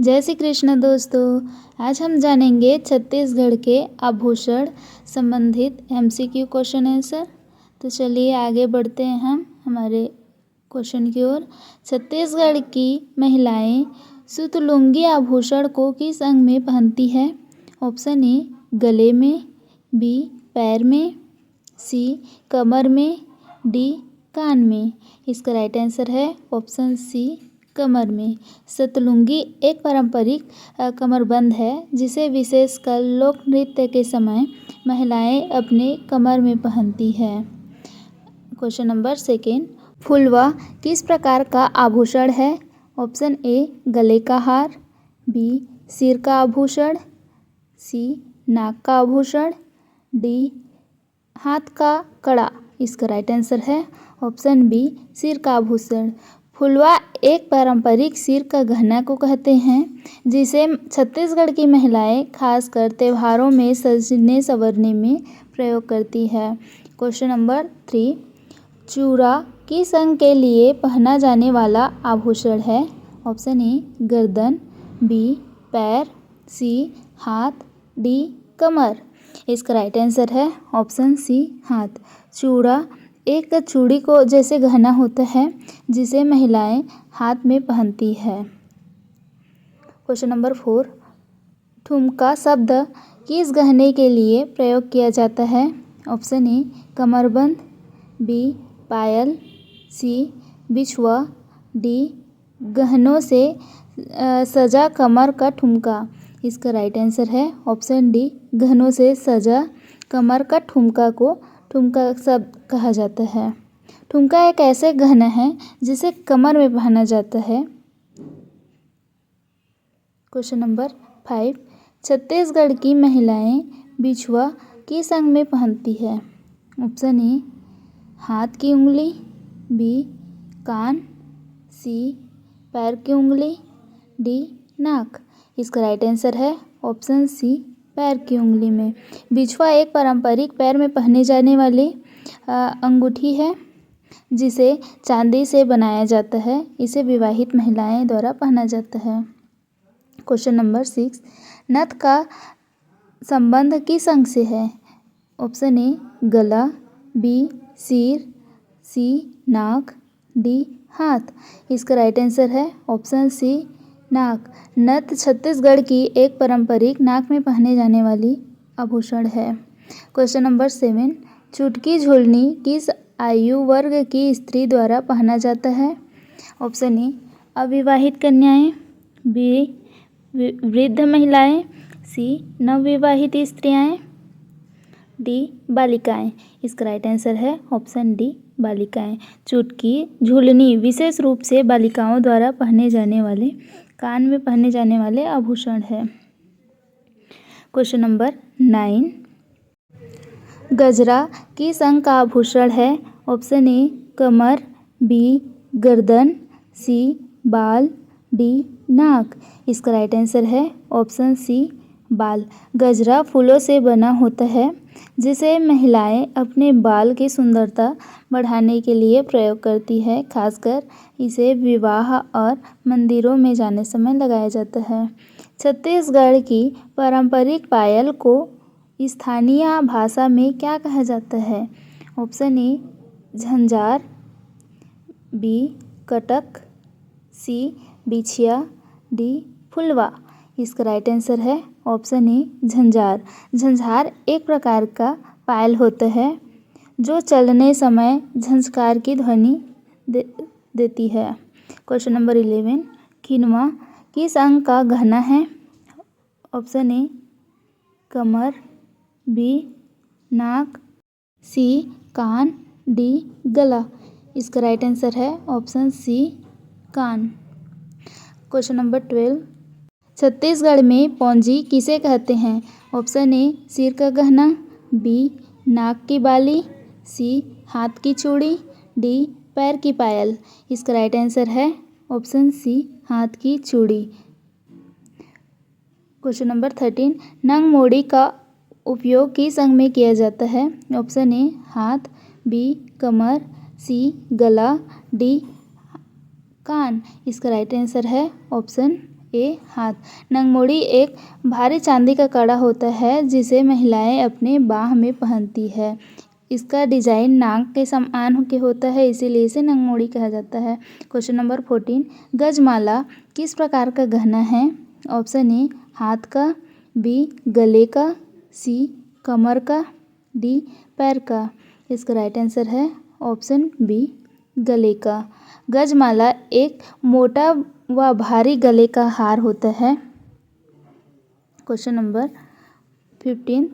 जय श्री कृष्ण दोस्तों। आज हम जानेंगे छत्तीसगढ़ के आभूषण संबंधित एमसीक्यू क्वेश्चन आंसर। तो चलिए आगे बढ़ते हैं हम हमारे क्वेश्चन की ओर। छत्तीसगढ़ की महिलाएं सुतलुंगी आभूषण को किस अंग में पहनती है? ऑप्शन ए गले में, बी पैर में, सी कमर में, डी कान में। इसका राइट आंसर है ऑप्शन सी कमर में। सतलुंगी एक पारंपरिक कमरबंद है जिसे विशेषकर लोक नृत्य के समय महिलाएं अपने कमर में पहनती है। क्वेश्चन नंबर सेकेंड, फुलवा किस प्रकार का आभूषण है? ऑप्शन ए गले का हार, बी सिर का आभूषण, सी नाक का आभूषण, डी हाथ का कड़ा। इसका राइट आंसर है ऑप्शन बी सिर का आभूषण। फुलवा एक पारंपरिक सिर का गहना को कहते हैं जिसे छत्तीसगढ़ की महिलाएं खासकर त्योहारों में सजने संवरने में प्रयोग करती है। क्वेश्चन नंबर 3, चूड़ा किस अंग के लिए पहना जाने वाला आभूषण है? ऑप्शन ए गर्दन, बी पैर, सी हाथ, डी कमर। इसका राइट आंसर है ऑप्शन सी हाथ। चूड़ा एक चूड़ी को जैसे गहना होता है जिसे महिलाएं हाथ में पहनती है। क्वेश्चन नंबर 4, ठुमका शब्द किस गहने के लिए प्रयोग किया जाता है? ऑप्शन ए कमरबंद, बी पायल, सी बिछुआ, डी गहनों से सजा कमर का ठुमका। इसका राइट आंसर है ऑप्शन डी गहनों से सजा कमर का ठुमका को ठुमका शब्द कहा जाता है। ठुमका एक ऐसे गहना है जिसे कमर में पहना जाता है। क्वेश्चन नंबर 5, छत्तीसगढ़ की महिलाएं बिछुआ किस अंग में पहनती है? ऑप्शन ए हाथ की उंगली, बी कान, सी पैर की उंगली, डी नाक। इसका राइट आंसर है ऑप्शन सी पैर की उंगली में। बिछुआ एक पारंपरिक पैर में पहने जाने वाली अंगूठी है जिसे चांदी से बनाया जाता है। इसे विवाहित महिलाएं द्वारा पहना जाता है। क्वेश्चन नंबर 6, नथ का संबंध किस अंग से है? ऑप्शन ए गला, बी सिर, सी नाक, डी हाथ। इसका राइट आंसर है ऑप्शन सी नाक। नथ छत्तीसगढ़ की एक पारंपरिक नाक में पहने जाने वाली आभूषण है। क्वेश्चन नंबर 7, चुटकी झुलनी किस आयु वर्ग की स्त्री द्वारा पहना जाता है? ऑप्शन ए अविवाहित कन्याएं, बी वृद्ध महिलाएं, सी नवविवाहित स्त्रियां, डी बालिकाएं। इसका राइट आंसर है ऑप्शन डी बालिकाएं। चुटकी झुलनी विशेष रूप से बालिकाओं द्वारा पहने जाने वाले कान में पहने जाने वाले आभूषण है। क्वेश्चन नंबर 9, गजरा किस अंग का आभूषण है? ऑप्शन ए कमर, बी गर्दन, सी बाल, डी नाक। इसका राइट आंसर है ऑप्शन सी बाल। गजरा फूलों से बना होता है जिसे महिलाएं अपने बाल की सुंदरता बढ़ाने के लिए प्रयोग करती है। खासकर इसे विवाह और मंदिरों में जाने समय लगाया जाता है। छत्तीसगढ़ की पारंपरिक पायल को स्थानीय भाषा में क्या कहा जाता है? Option A Jhanjhar, B Cuttack, सी बिछिया, डी फुलवा। इसका राइट आंसर है ऑप्शन ए झंझार। झंझार एक प्रकार का पायल होता है जो चलने समय झंझकार की ध्वनि देती है। क्वेश्चन नंबर 11, खिनवा किस अंग का गहना है? ऑप्शन ए कमर, बी नाक, सी कान, डी गला। इसका राइट आंसर है ऑप्शन सी कान। क्वेश्चन नंबर 12, छत्तीसगढ़ में पौंजी किसे कहते हैं? ऑप्शन ए सिर का गहना, बी नाक की बाली, सी हाथ की चूड़ी, डी पैर की पायल। इसका राइट आंसर है ऑप्शन सी हाथ की चूड़ी। क्वेश्चन नंबर 13, नंग मोड़ी का उपयोग किस अंग में किया जाता है? ऑप्शन ए हाथ, बी कमर, सी गला, डी कान। इसका राइट आंसर है ऑप्शन ए हाथ। नंगमोड़ी एक भारी चांदी का कड़ा होता है जिसे महिलाएं अपने बाह में पहनती है। इसका डिजाइन नाक के समान के होता है, इसीलिए इसे नंगमोड़ी कहा जाता है। क्वेश्चन नंबर 14, गजमाला किस प्रकार का गहना है? ऑप्शन ए हाथ का, बी गले का, सी कमर का, डी पैर का। इसका राइट आंसर है ऑप्शन बी गले का। गजमाला एक मोटा व भारी गले का हार होता है। क्वेश्चन नंबर 15,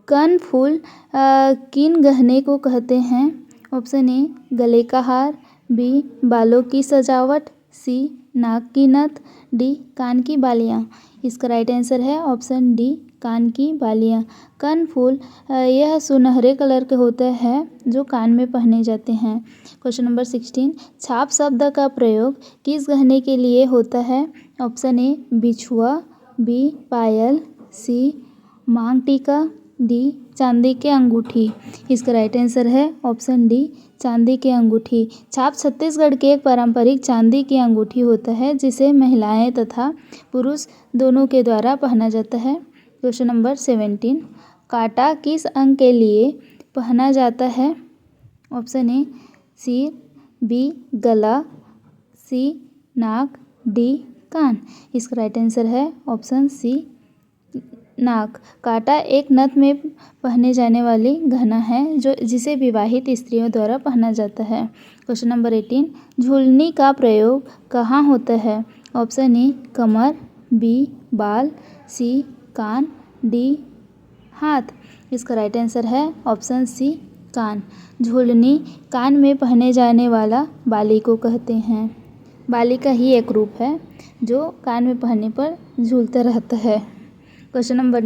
कर्णफूल किन गहने को कहते हैं? ऑप्शन ए गले का हार, बी बालों की सजावट, सी नाक की नथ, डी कान की बालियां। इसका राइट आंसर है ऑप्शन डी कान की बालियां। कर्णफूल यह सुनहरे कलर के होते हैं जो कान में पहने जाते हैं। क्वेश्चन नंबर 16, छाप शब्द का प्रयोग किस गहने के लिए होता है? ऑप्शन ए बिछुआ, बी पायल, सी मांग टीका, डी चांदी के अंगूठी। इसका राइट आंसर है ऑप्शन डी चांदी की अंगूठी। छाप छत्तीसगढ़ की एक पारंपरिक चांदी की अंगूठी होता है जिसे महिलाएं तथा पुरुष दोनों के द्वारा पहना जाता है। क्वेश्चन नंबर 17, कांटा किस अंग के लिए पहना जाता है? ऑप्शन ए सिर, बी गला, सी नाक, डी कान। इसका राइट आंसर है ऑप्शन सी नाक। कांटा एक नथ में पहने जाने वाली गहना है जो जिसे विवाहित स्त्रियों द्वारा पहना जाता है। क्वेश्चन नंबर 18, झुलनी का प्रयोग कहाँ होता है? ऑप्शन ए कमर, बी बाल, सी कान, डी हाथ। इसका राइट आंसर है ऑप्शन सी कान। झुलनी कान में पहने जाने वाला बाली को कहते हैं। बाली का ही एक रूप है जो कान में पहनने पर झूलता रहता है। क्वेश्चन नंबर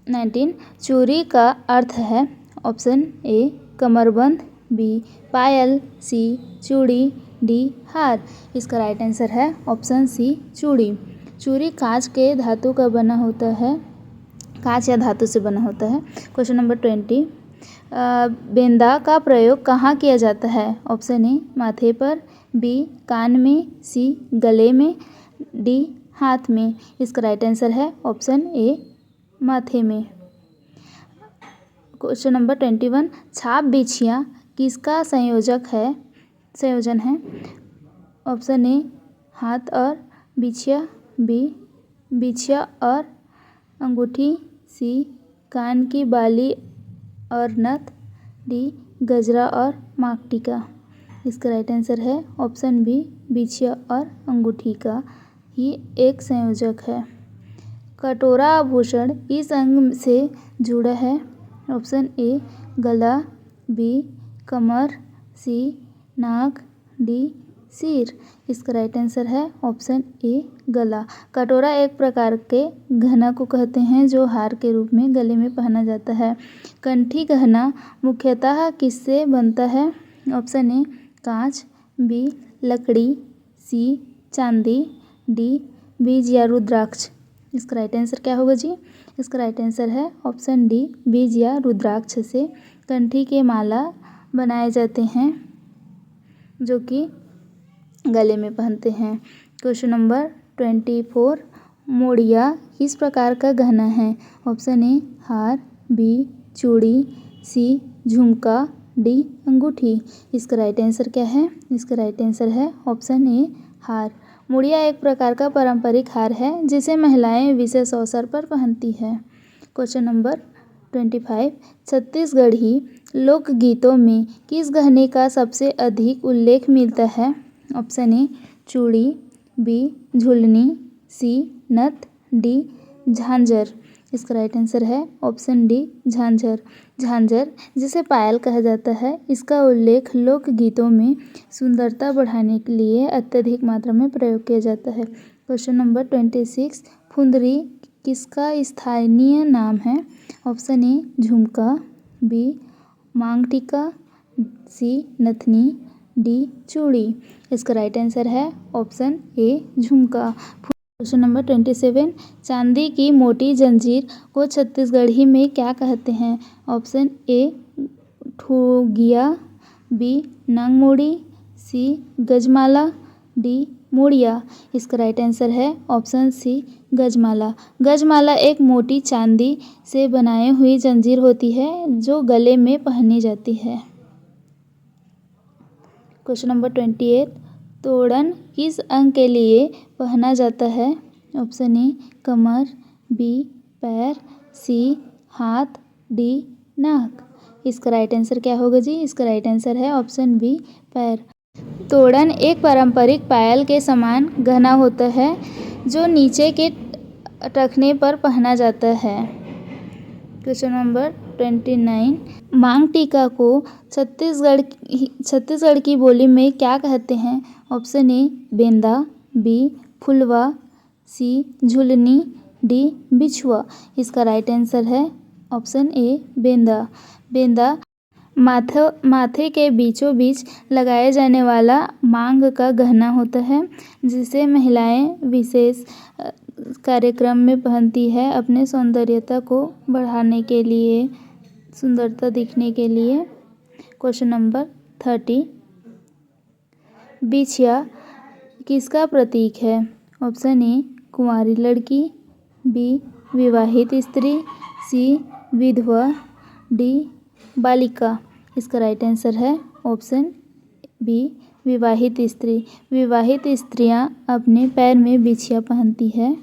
19, चूड़ी का अर्थ है? ऑप्शन ए कमरबंद, बी पायल, सी चूड़ी, डी हार। इसका राइट आंसर है ऑप्शन सी चूड़ी। चूड़ी कांच के धातु का बना होता है, कांच या धातु से बना होता है। क्वेश्चन नंबर 20, बेंदा का प्रयोग कहाँ किया जाता है? ऑप्शन ए माथे पर, बी कान में, सी गले में, डी हाथ में। इसका राइट आंसर है ऑप्शन ए माथे में। क्वेश्चन नंबर 21, छाप बिछिया किसका संयोजन है? ऑप्शन ए हाथ और बिछिया, बी बिछिया और अंगूठी, सी कान की बाली और नथ, डी गजरा और मांग टीका। इसका राइट आंसर है ऑप्शन बी बिछिया और अंगूठी का ही एक संयोजक है। कटोरा आभूषण इस अंग से जुड़ा है? ऑप्शन ए गला, बी कमर, सी नाक, डी सिर। इसका राइट आंसर है ऑप्शन ए गला। कटोरा एक प्रकार के गहना को कहते हैं जो हार के रूप में गले में पहना जाता है। कंठी गहना मुख्यतः किससे बनता है? ऑप्शन ए कांच, बी लकड़ी, सी चांदी, डी बीज या रुद्राक्ष। इसका राइट आंसर क्या होगा जी? इसका राइट आंसर है ऑप्शन डी बीज या रुद्राक्ष से कंठी के माला बनाए जाते हैं जो कि गले में पहनते हैं। क्वेश्चन नंबर 24, मोड़िया किस प्रकार का गहना है? ऑप्शन ए हार, बी चूड़ी, सी झुमका, डी अंगूठी। इसका राइट आंसर क्या है? इसका राइट आंसर है ऑप्शन ए हार। मुड़िया एक प्रकार का पारंपरिक हार है जिसे महिलाएं विशेष अवसर पर पहनती है। क्वेश्चन नंबर 25, छत्तीसगढ़ी लोकगीतों में किस गहने का सबसे अधिक उल्लेख मिलता है? ऑप्शन ए चूड़ी, बी झुलनी, सी नथ, डी झांझर। इसका राइट आंसर है ऑप्शन डी झांझर। झांझर जिसे पायल कहा जाता है, इसका उल्लेख लोकगीतों में सुंदरता बढ़ाने के लिए अत्यधिक मात्रा में प्रयोग किया जाता है। क्वेश्चन नंबर 26, फुंदरी किसका स्थानीय नाम है? ऑप्शन ए झुमका, बी मांग टीका, सी नथनी, डी चूड़ी। इसका राइट आंसर है ऑप्शन ए झुमका। क्वेश्चन नंबर 27, चांदी की मोटी जंजीर को छत्तीसगढ़ी में क्या कहते हैं? ऑप्शन ए ठुगिया, बी नंगमोड़ी, सी गजमाला, डी मूड़िया। इसका राइट आंसर है ऑप्शन सी गजमाला। गजमाला एक मोटी चांदी से बनाई हुई जंजीर होती है जो गले में पहनी जाती है। क्वेश्चन नंबर 28, तोड़न किस अंग के लिए पहना जाता है? ऑप्शन ए कमर, बी पैर, सी हाथ, डी नाक। इसका राइट आंसर क्या होगा जी? इसका राइट आंसर है ऑप्शन बी पैर। तोड़न एक पारंपरिक पायल के समान गहना होता है जो नीचे के टखने पर पहना जाता है। क्वेश्चन नंबर 29, मांग टीका को छत्तीसगढ़ की बोली में क्या कहते हैं? ऑप्शन ए बेंदा, बी फुलवा, सी झुलनी, डी बिछुआ। इसका राइट आंसर है ऑप्शन ए बेंदा। बेंदा माथे के बीचों बीच लगाए जाने वाला मांग का गहना होता है जिसे महिलाएं विशेष कार्यक्रम में पहनती है अपने सौंदर्यता को बढ़ाने के लिए, सुंदरता दिखने के लिए। क्वेश्चन नंबर 30, बिछिया किसका प्रतीक है? ऑप्शन ए कुंवारी लड़की, बी विवाहित स्त्री, सी विधवा, डी बालिका। इसका राइट आंसर है ऑप्शन बी विवाहित स्त्री। विवाहित स्त्रियां अपने पैर में बिछिया पहनती है।